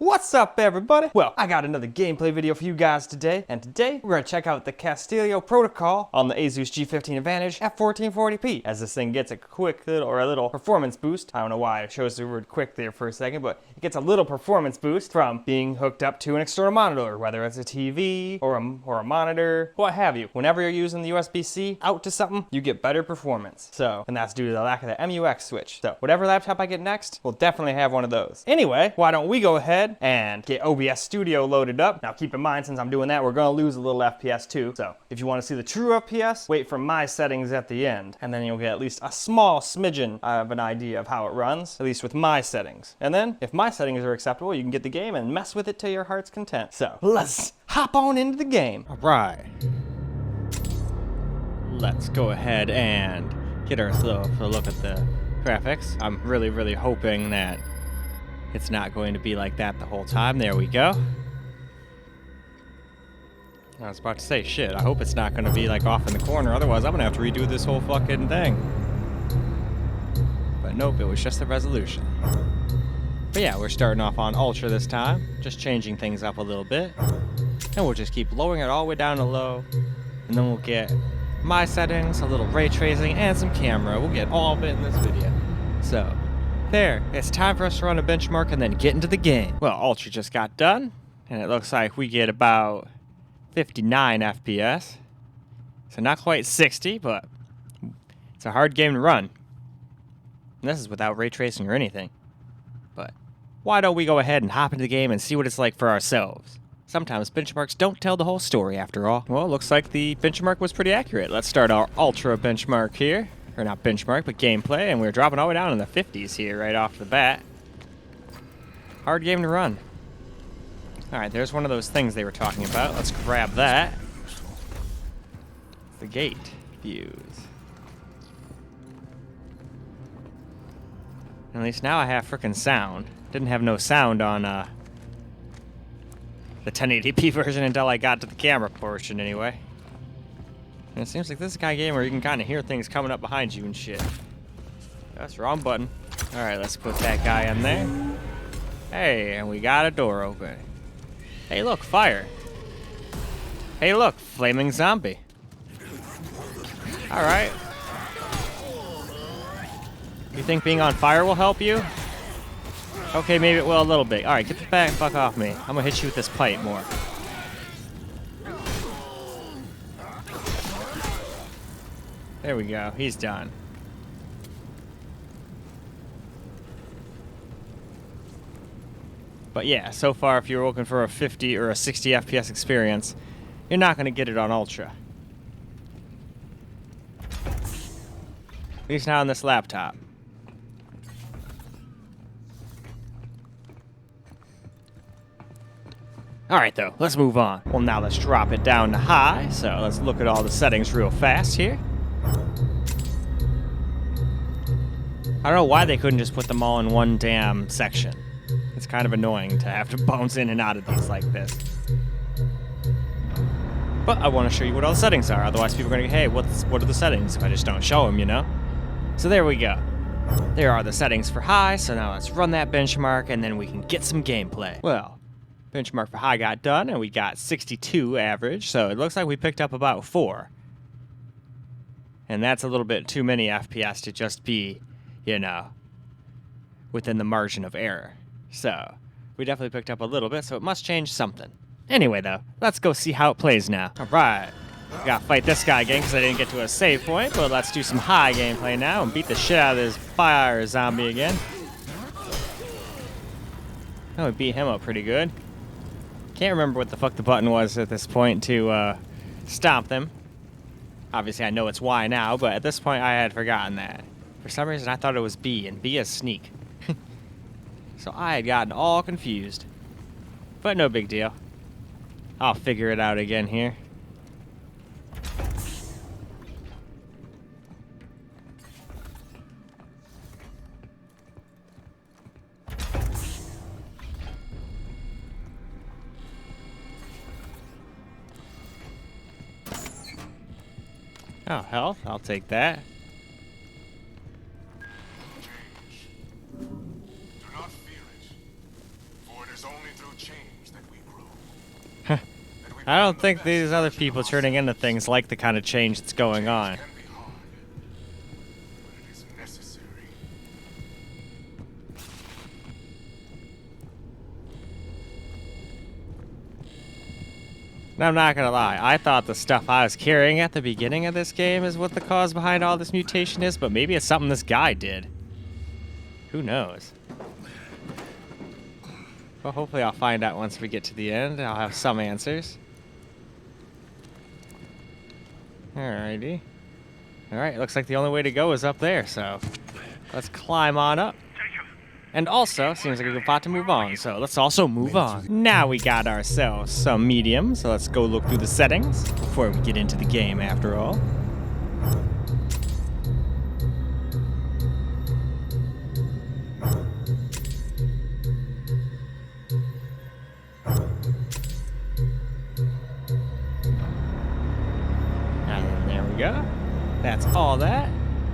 What's up, everybody? Well, I got another gameplay video for you guys today, and today we're gonna check out the Callisto Protocol on the Asus G15 Advantage at 1440p, as this thing gets a quick little performance boost. I don't know why I chose the word quick there for a second, but it gets a little performance boost from being hooked up to an external monitor, whether it's a TV or a monitor, what have you. Whenever you're using the USB-C out to something, you get better performance. So, and that's due to the lack of the MUX switch. So, whatever laptop I get next, we'll definitely have one of those. Anyway, why don't we go ahead and get OBS Studio loaded up. Now keep in mind, since I'm doing that, we're gonna lose a little FPS too. So if you wanna see the true FPS, wait for my settings at the end. And then you'll get at least a small smidgen of an idea of how it runs, at least with my settings. And then if my settings are acceptable, you can get the game and mess with it to your heart's content. So let's hop on into the game. All right. Let's go ahead and get ourselves a look at the graphics. I'm really hoping that it's not going to be like that the whole time. There we go. I was about to say, shit, I hope it's not going to be like off in the corner. Otherwise, I'm going to have to redo this whole fucking thing. But nope, it was just the resolution. But yeah, we're starting off on Ultra this time. Just changing things up a little bit. And we'll just keep lowering it all the way down to low. And then we'll get my settings, a little ray tracing, and some camera. We'll get all of it in this video. So there, it's time for us to run a benchmark and then get into the game. Well, Ultra just got done, and it looks like we get about 59 FPS. So not quite 60, but it's a hard game to run. And this is without ray tracing or anything. But why don't we go ahead and hop into the game and see what it's like for ourselves? Sometimes benchmarks don't tell the whole story after all. Well, it looks like the benchmark was pretty accurate. Let's start our Ultra benchmark here. Or not benchmark, but gameplay, and we're dropping all the way down in the 50s here right off the bat. Hard game to run. Alright, there's one of those things they were talking about. Let's grab that. The gate fuse. At least now I have frickin' sound. Didn't have no sound on the 1080p version until I got to the camera portion anyway. And it seems like this is the kind of game where you can kind of hear things coming up behind you and shit. That's the wrong button. Alright, let's put that guy in there. Hey, and we got a door open. Hey, look, fire. Hey, look, flaming zombie. Alright. You think being on fire will help you? Okay, maybe it will a little bit. Alright, get the fuck off me. I'm gonna hit you with this pipe more. There we go, he's done. But yeah, so far if you're looking for a 50 or a 60 FPS experience, you're not going to get it on Ultra. At least not on this laptop. Alright though, let's move on. Well, now let's drop it down to high, so let's look at all the settings real fast here. I don't know why they couldn't just put them all in one damn section. It's kind of annoying to have to bounce in and out of these like this. But I want to show you what all the settings are, otherwise people are going to go, hey, what are the settings if I just don't show them, you know? So there we go. There are the settings for high, so now let's run that benchmark and then we can get some gameplay. Well, benchmark for high got done and we got 62 average, so it looks like we picked up about 4. And that's a little bit too many FPS to just be, you know, within the margin of error. So, we definitely picked up a little bit, so it must change something. Anyway, though, let's go see how it plays now. Alright, we gotta fight this guy again because I didn't get to a save point, but let's do some high gameplay now and beat the shit out of this fire zombie again. Oh, we beat him up pretty good. Can't remember what the fuck the button was at this point to stomp them. Obviously, I know it's Y now, but at this point, I had forgotten that. For some reason, I thought it was B, and B is sneak. So I had gotten all confused. But no big deal. I'll figure it out again here. Oh, health. I'll take that. I don't think these other people turning into things like the kind of change that's going on. And I'm not gonna lie, I thought the stuff I was carrying at the beginning of this game is what the cause behind all this mutation is, but maybe it's something this guy did. Who knows? Well, hopefully I'll find out once we get to the end. I'll have some answers. Alrighty. Alright, looks like the only way to go is up there, so let's climb on up. And also, seems like we're about to move on, so let's also move on. Now we got ourselves some medium, so let's go look through the settings before we get into the game after all. And there we go. That's all that.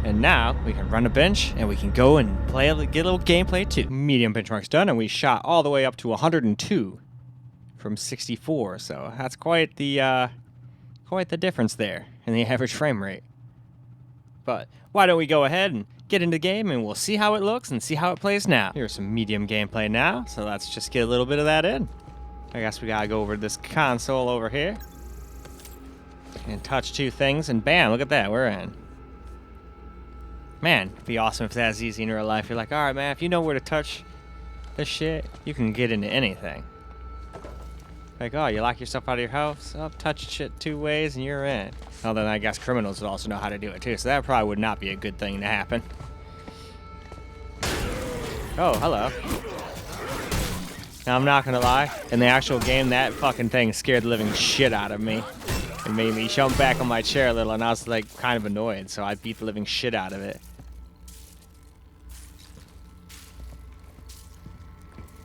And now we can run a bench and we can go and get a little gameplay too. Medium benchmark's done and we shot all the way up to 102 from 64. So that's quite the difference there in the average frame rate. But why don't we go ahead and get into the game and we'll see how it looks and see how it plays now. Here's some medium gameplay now. So let's just get a little bit of that in. I guess we gotta go over to this console over here and touch two things and bam, look at that, we're in. Man, it'd be awesome if that's easy in real life. You're like, alright man, if you know where to touch this shit, you can get into anything. Like, oh, you lock yourself out of your house, oh, touch shit two ways and you're in. Well, then I guess criminals would also know how to do it too, so that probably would not be a good thing to happen. Oh, hello. Now, I'm not gonna lie, in the actual game, that fucking thing scared the living shit out of me. It made me jump back on my chair a little, and I was like kind of annoyed, so I beat the living shit out of it.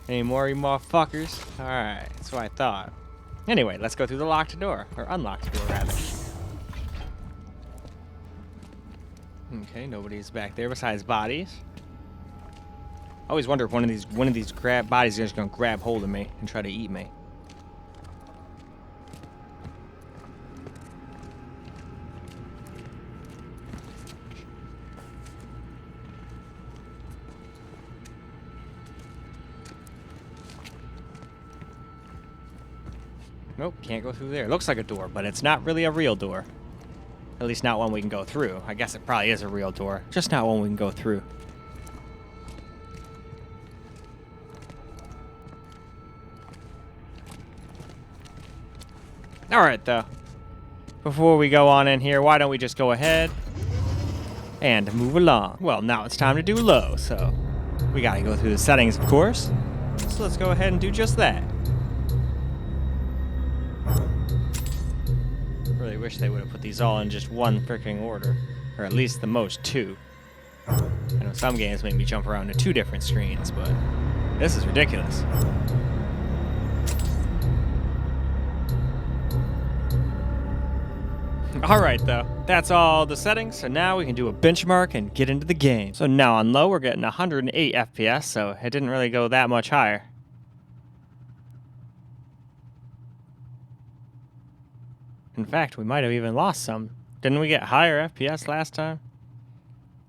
Any more, you motherfuckers? Alright, that's what I thought. Anyway, let's go through the locked door, or unlocked door, rather. Okay, nobody's back there besides bodies. I always wonder if one of these bodies is just gonna grab hold of me and try to eat me. Nope, can't go through there. It looks like a door, but it's not really a real door. At least not one we can go through. I guess it probably is a real door, just not one we can go through. Alright, though. Before we go on in here, why don't we just go ahead and move along? Well, now it's time to do low, so we gotta go through the settings, of course. So let's go ahead and do just that. Really wish they would have put these all in just one freaking order, or at least the most two. I know some games make me jump around to two different screens, but this is ridiculous. Alright though, that's all the settings, so now we can do a benchmark and get into the game. So now on low we're getting 108 FPS, so it didn't really go that much higher. In fact, we might have even lost some. Didn't we get higher FPS last time?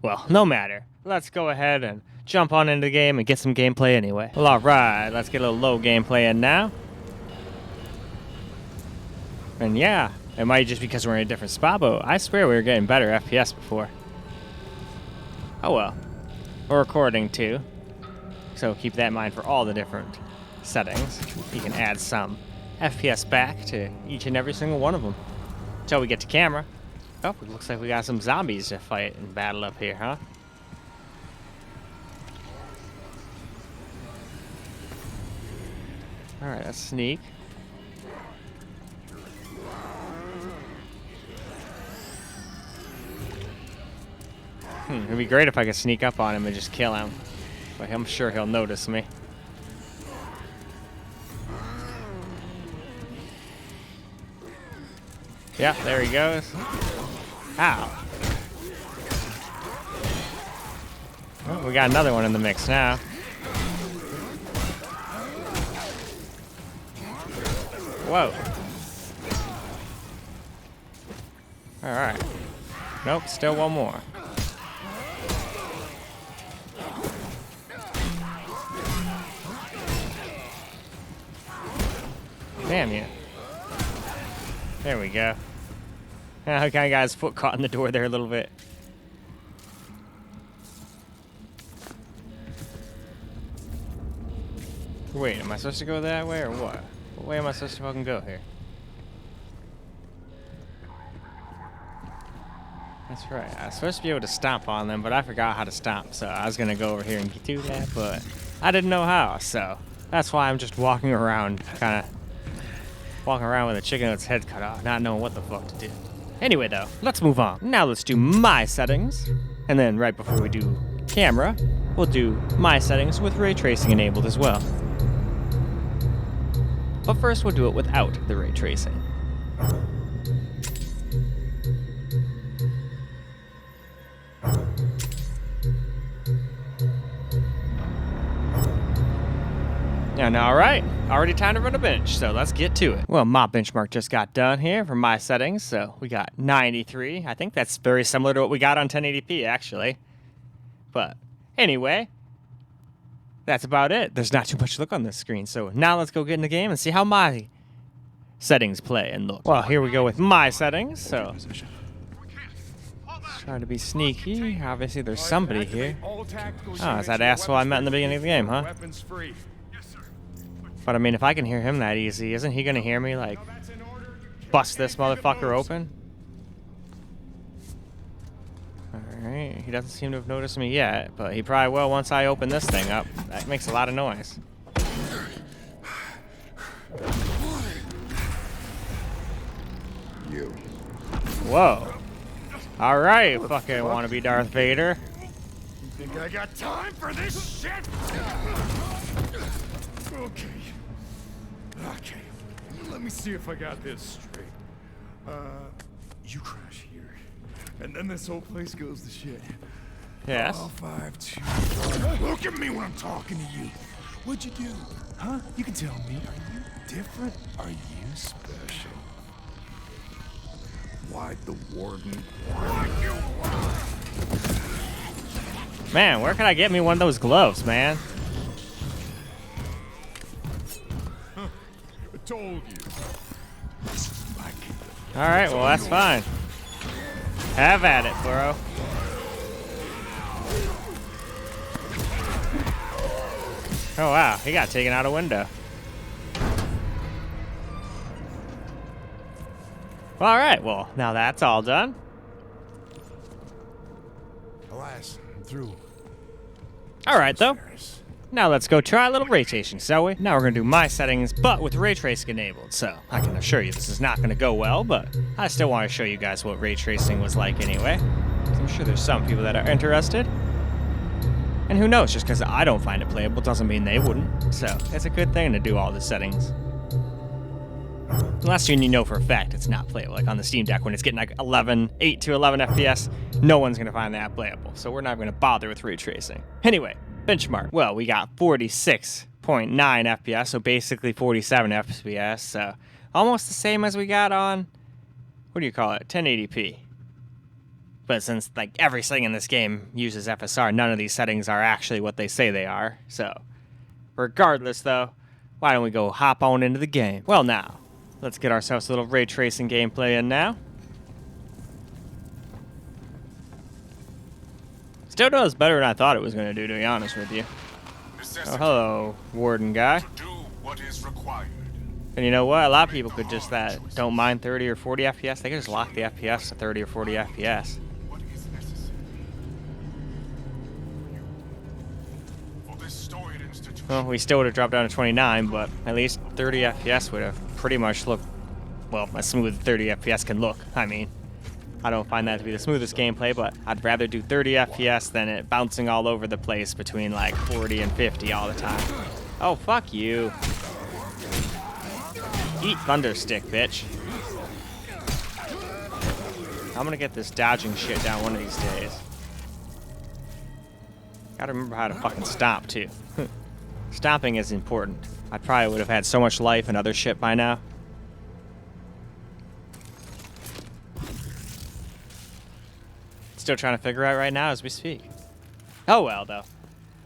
Well, no matter. Let's go ahead and jump on into the game and get some gameplay anyway. Well, alright, let's get a little low gameplay in now. And yeah, it might just because we're in a different spot, but I swear we were getting better FPS before. Oh well. We're recording too, so keep that in mind for all the different settings. You can add some FPS back to each and every single one of them until we get to camera. Oh, it looks like we got some zombies to fight and battle up here, huh? Alright, let's sneak. It'd be great if I could sneak up on him and just kill him, but I'm sure he'll notice me. Yeah, there he goes. Ow. Oh, we got another one in the mix now. Whoa. Alright. Nope, still one more. Damn you. There we go. I kind of got his foot caught in the door there a little bit. Wait, am I supposed to go that way or what? What way am I supposed to fucking go here? That's right. I was supposed to be able to stomp on them, but I forgot how to stomp. So I was going to go over here and do that, but I didn't know how. So that's why I'm just walking around, kind of walking around with a chicken with its head cut off, not knowing what the fuck to do. Anyway, though, let's move on. Now let's do my settings. And then right before we do camera, we'll do my settings with ray tracing enabled as well. But first, we'll do it without the ray tracing. And alright, already time to run a bench, so let's get to it. Well, my benchmark just got done here for my settings, so we got 93. I think that's very similar to what we got on 1080p, actually. But anyway, that's about it. There's not too much to look on this screen, so now let's go get in the game and see how my settings play and look. Well, here we go with my settings, so trying to be sneaky. Obviously, there's somebody here. Oh, it's that asshole I met in the beginning of the game, huh? But I mean, if I can hear him that easy, isn't he gonna hear me, like, bust this motherfucker open? Alright, he doesn't seem to have noticed me yet, but he probably will once I open this thing up. That makes a lot of noise. You. Whoa. Alright, fucking wannabe Darth Vader. You think I got time for this shit? Okay. Okay. Let me see if I got this straight. You crash here. And then this whole place goes to shit. Yes. All 5, 2, 1. Look at me when I'm talking to you. What'd you do? Huh? You can tell me. Are you different? Are you special? Why'd the warden want you? Man, where can I get me one of those gloves, man? I told you. Alright, well, that's fine. Have at it, bro. Oh, wow. He got taken out a window. Alright, well, now that's all done. Alas, I'm through. Alright, though. Now let's go try a little ray tracing, shall we? Now we're going to do my settings, but with ray tracing enabled. So I can assure you this is not going to go well, but I still want to show you guys what ray tracing was like anyway. I'm sure there's some people that are interested. And who knows, just because I don't find it playable doesn't mean they wouldn't. So it's a good thing to do all the settings. Unless you know for a fact it's not playable, like on the Steam Deck when it's getting like 8 to 11 FPS, no one's going to find that playable. So we're not going to bother with ray tracing. Anyway. Benchmark. Well, we got 46.9 FPS, so basically 47 FPS, so almost the same as we got on, what do you call it, 1080p. But since like everything in this game uses FSR, none of these settings are actually what they say they are. So, regardless though, why don't we go hop on into the game? Well now, let's get ourselves a little ray tracing gameplay in now. Still does better than I thought it was going to do, to be honest with you. Oh, hello, warden guy. And you know what? A lot of people could just don't mind 30 or 40 FPS. They could just lock the FPS to 30 or 40 FPS. Well, we still would have dropped down to 29, but at least 30 FPS would have pretty much looked, well, as smooth as 30 FPS can look. I mean, I don't find that to be the smoothest gameplay, but I'd rather do 30 FPS than it bouncing all over the place between like 40 and 50 all the time. Oh, fuck you. Eat thunder stick, bitch. I'm gonna get this dodging shit down one of these days. Gotta remember how to fucking stomp, too. Stomping is important. I probably would have had so much life and other shit by now. Still trying to figure out right now as we speak. Oh well, though.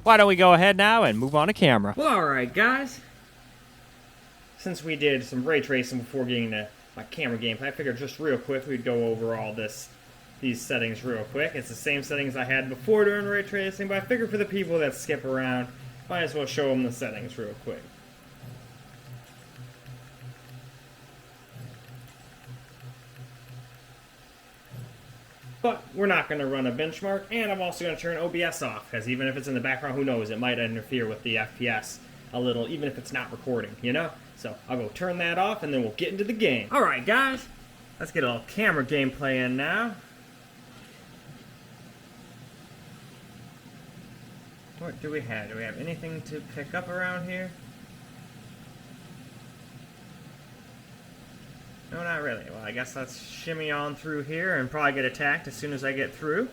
Why don't we go ahead now and move on to camera? Well, alright, guys. Since we did some ray tracing before getting to my camera gameplay, I figured just real quick we'd go over all these settings real quick. It's the same settings I had before during ray tracing, but I figured for the people that skip around, might as well show them the settings real quick. But we're not going to run a benchmark, and I'm also going to turn OBS off, because even if it's in the background, who knows, it might interfere with the FPS a little, even if it's not recording, you know? So I'll go turn that off, and then we'll get into the game. Alright, guys, let's get a little camera gameplay in now. What do we have? Do we have anything to pick up around here? No, not really. Well, I guess let's shimmy on through here and probably get attacked as soon as I get through.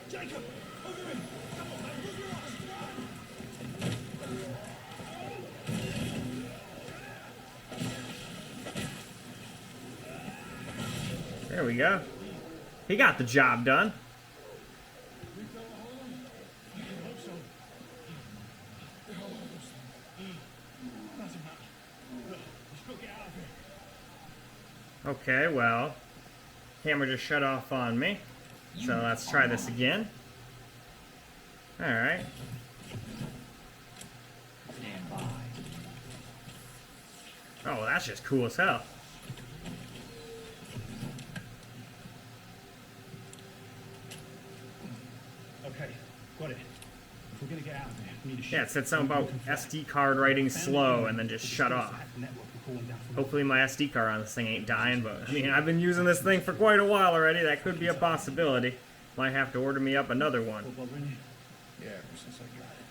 Jacob, over me. Come on, man, move your ass. There we go. He got the job done. Okay, well, camera just shut off on me, so let's try this again. Alright. Oh, well, that's just cool as hell. Okay, got it. If we're gonna get out of there, we need to yeah, it said something about SD card writing slow and then just shut off. Hopefully my SD card on this thing ain't dying, but I mean, I've been using this thing for quite a while already. That could be a possibility. Might have to order me up another one. Yeah, ever since I got it.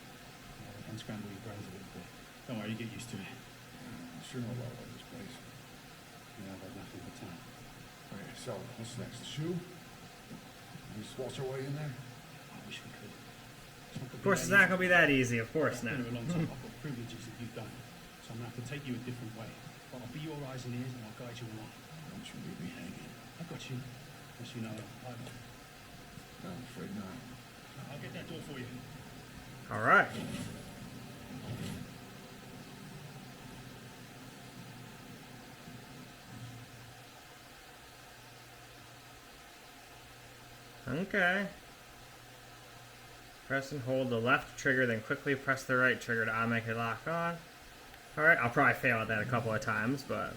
Unscramble your brains a little bit. Don't worry, you get used to it. I sure know a lot about this place. Yeah, I've had nothing but time. Okay, so what's next? The shoe? We just waltz our way in there? I wish we could. Of course, it's not going to be that easy, of course not. I've got privileges that you've done, so I'm going to have to take you a different way. But I'll be your eyes and ears and I'll guide you along. Don't you leave me hanging. I've got you. As you know, I will. No, I'm afraid not. I'll get that door for you. All right. Okay. Press and hold the left trigger, then quickly press the right trigger to automatically lock on. Alright, I'll probably fail at that a couple of times, but...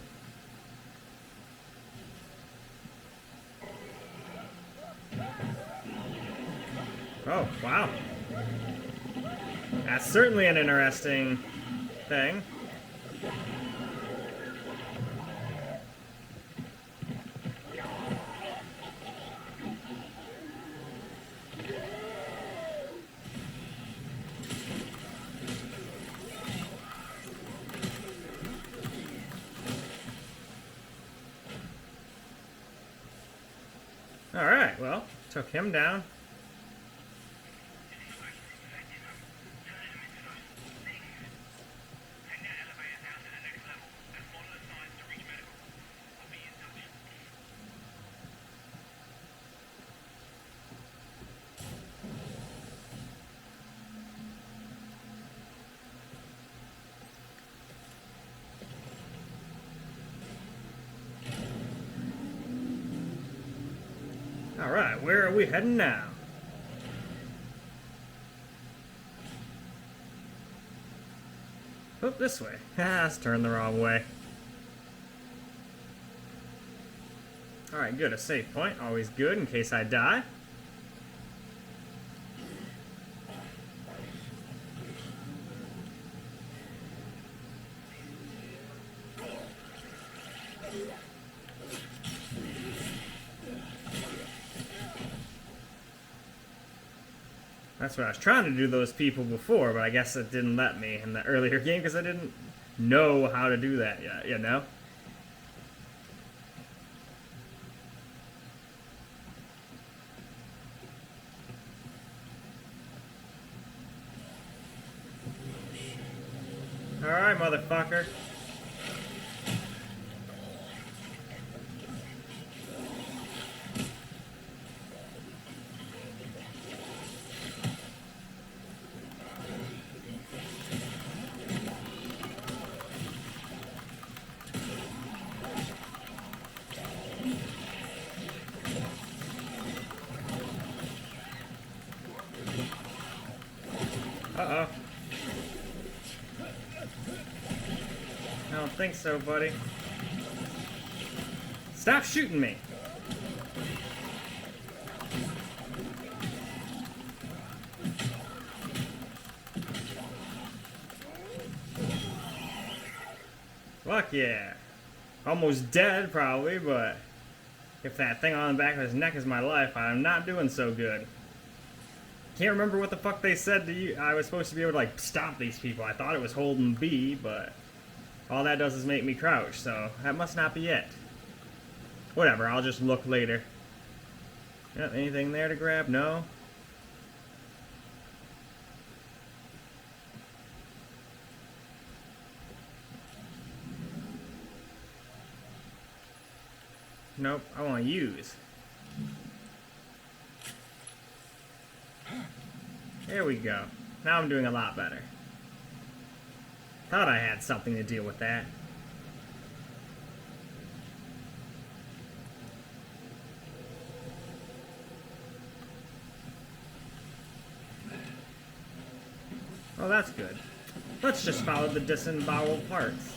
Oh, wow. That's certainly an interesting thing. Alright, well, took him down. Alright, where are we heading now? Oh, this way. Ah, let's turn the wrong way. Alright, good. A save point. Always good in case I die. That's what I was trying to do those people before, but I guess it didn't let me in the earlier game because I didn't know how to do that yet, you know? Alright, motherfucker. don't think so, buddy. Stop shooting me! Fuck yeah. Almost dead, probably, but if that thing on the back of his neck is my life, I'm not doing so good. Can't remember what the fuck they said to you. I was supposed to be able to, like, stop these people. I thought it was holding B, but all that does is make me crouch, so that must not be it. Whatever, I'll just look later. Yep, anything there to grab? No? Nope, I want to use. There we go. Now I'm doing a lot better. Thought I had something to deal with that. Oh, that's good. Let's just follow the disemboweled parts.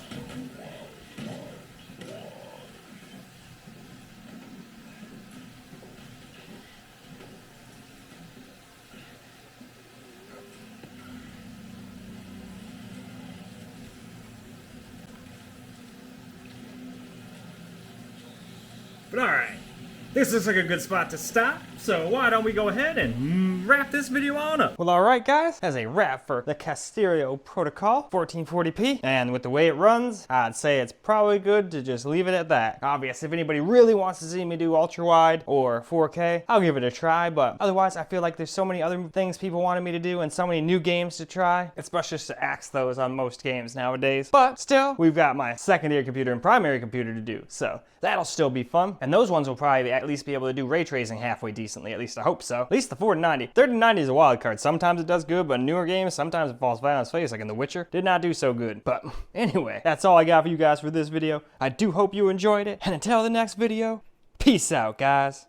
But alright, this looks like a good spot to stop, so why don't we go ahead and wrap this video on up? Well, alright guys, as a wrap for the Callisto Protocol 1440p, and with the way it runs, I'd say it's probably good to just leave it at that. Obviously, if anybody really wants to see me do ultra wide or 4K, I'll give it a try, but otherwise I feel like there's so many other things people wanted me to do and so many new games to try. It's best just to axe those on most games nowadays. But still, we've got my secondary computer and primary computer to do, so that'll still be fun. And those ones will probably at least be able to do ray tracing halfway decently, at least I hope so. At least the 4090. 3090 is a wild card. Sometimes it does good, but in newer games, sometimes it falls flat on its face, like in The Witcher. Did not do so good. But anyway, that's all I got for you guys for this video. I do hope you enjoyed it, and until the next video, peace out, guys.